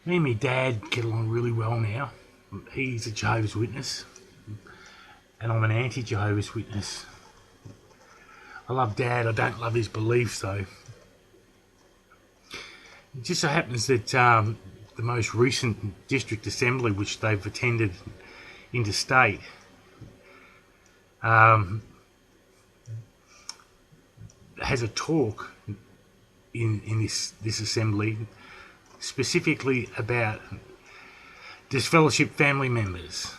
Me and my dad get along really well now. He's a Jehovah's Witness, and I'm an anti-Jehovah's Witness. I love Dad, I don't love his beliefs though. It just so happens that the most recent district assembly which they've attended interstate has a talk in this assembly specifically about disfellowship family members.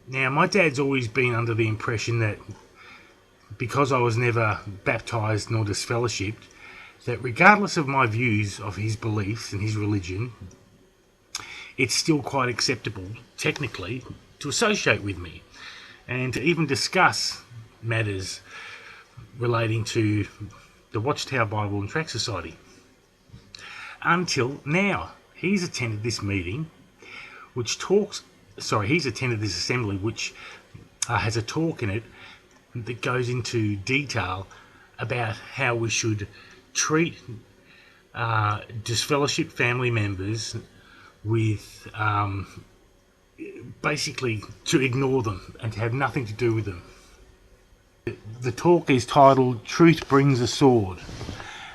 Now, my dad's always been under the impression that because I was never baptised nor disfellowshipped, that regardless of my views of his beliefs and his religion, it's still quite acceptable, technically, to associate with me and to even discuss matters relating to the Watchtower Bible and Tract Society. Until now, he's attended this meeting, he's attended this assembly which has a talk in it that goes into detail about how we should treat disfellowship family members with basically to ignore them and to have nothing to do with them. The talk is titled Truth Brings a Sword.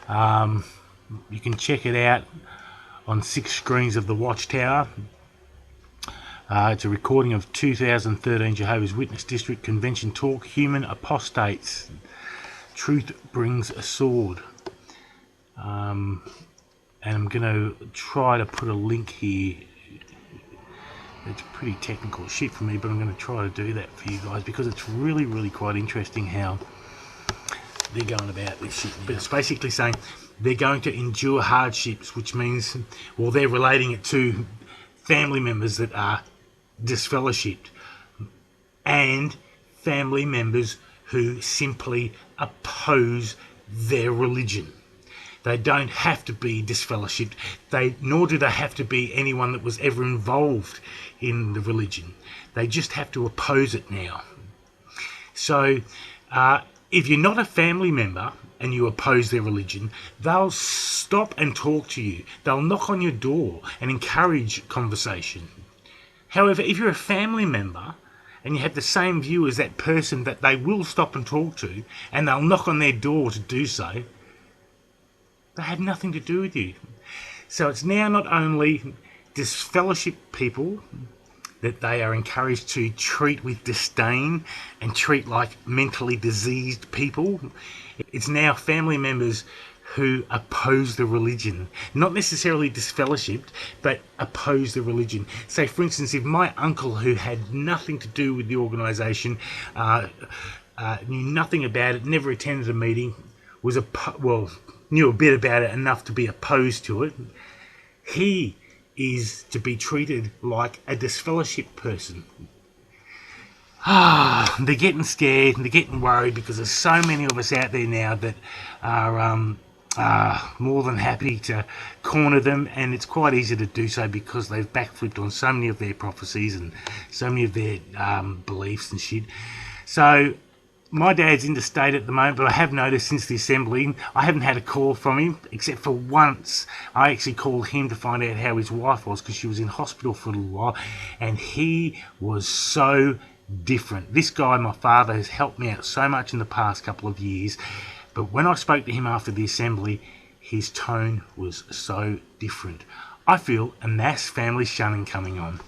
You can check it out on 6 screens of the Watchtower. It's a recording of 2013 Jehovah's Witness District Convention talk, Human Apostates. Truth Brings a Sword. And I'm going to try to put a link here. It's pretty technical shit for me, but I'm going to try to do that for you guys because it's really, really quite interesting how they're going about this shit. But it's basically saying they're going to endure hardships, which means, well, they're relating it to family members that are disfellowshipped and family members who simply oppose their religion. They don't have to be disfellowshipped, nor do they have to be anyone that was ever involved in the religion. They just have to oppose it now. So if you're not a family member and you oppose their religion, they'll stop and talk to you. They'll knock on your door and encourage conversation. However, if you're a family member and you have the same view as that person that they will stop and talk to, and they'll knock on their door to do so, they had nothing to do with you. So it's now not only disfellowship people that they are encouraged to treat with disdain and treat like mentally diseased people. It's now family members who oppose the religion. Not necessarily disfellowshipped, but oppose the religion. Say, for instance, if my uncle, who had nothing to do with the organisation, knew nothing about it, never attended a meeting, knew a bit about it enough to be opposed to it, he is to be treated like a disfellowship person. They're getting scared and they're getting worried because there's so many of us out there now that are more than happy to corner them, and it's quite easy to do so because they've backflipped on so many of their prophecies and so many of their beliefs and shit. So my dad's interstate at the moment, but I have noticed since the assembly, I haven't had a call from him, except for once. I actually called him to find out how his wife was, because she was in hospital for a little while, and he was so different. This guy, my father, has helped me out so much in the past couple of years, but when I spoke to him after the assembly, his tone was so different. I feel a mass family shunning coming on.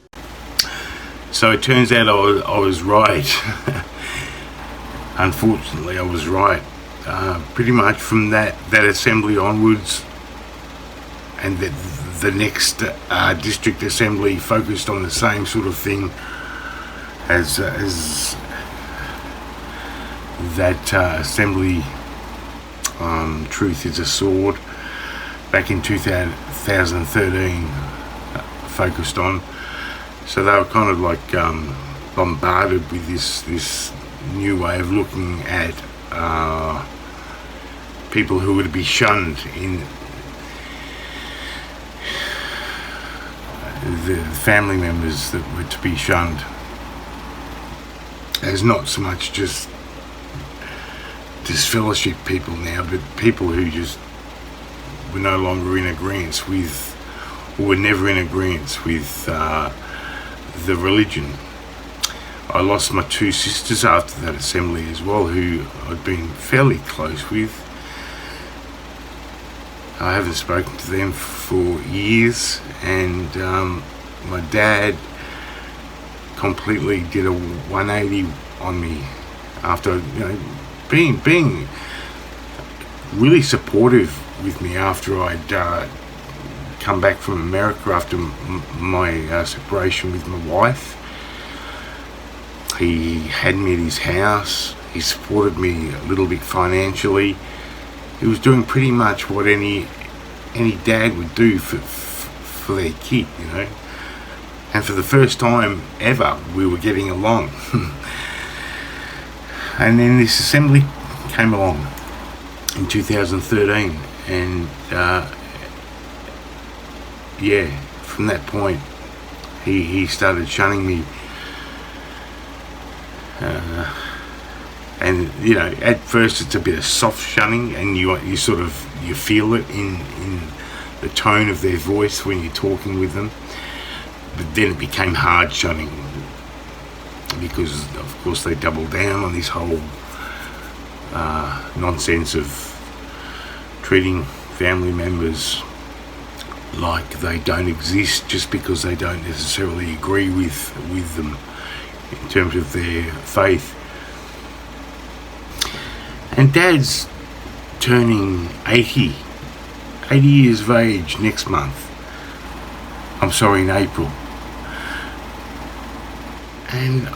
So it turns out I was right. Unfortunately, I was right. Pretty much from that assembly onwards, and the next district assembly focused on the same sort of thing as that assembly. Truth is a Sword back in 2013 focused on. So they were kind of like bombarded with this new way of looking at people who were to be shunned in the family members that were to be shunned, as not so much just disfellowship people now, but people who just were no longer in agreement with, or were never in agreement with the religion. I lost my two sisters after that assembly as well, who I'd been fairly close with. I haven't spoken to them for years, and my dad completely did a 180 on me after, being really supportive with me after I'd come back from America after my separation with my wife. He had me at his house. He supported me a little bit financially. He was doing pretty much what any dad would do for their kid, And for the first time ever, we were getting along. And then this assembly came along in 2013, and from that point, he started shunning me. And at first it's a bit of soft shunning, and you feel it in the tone of their voice when you're talking with them. But then it became hard shunning, because of course they doubled down on this whole nonsense of treating family members like they don't exist just because they don't necessarily agree with them in terms of their faith. And Dad's turning 80 years of age next month. In April. And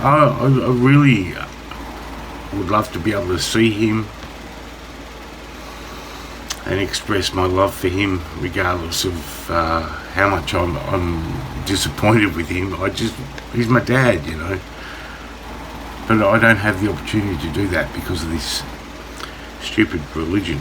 I really would love to be able to see him and express my love for him, regardless of how much I'm disappointed with him. He's my dad, But I don't have the opportunity to do that because of this stupid religion.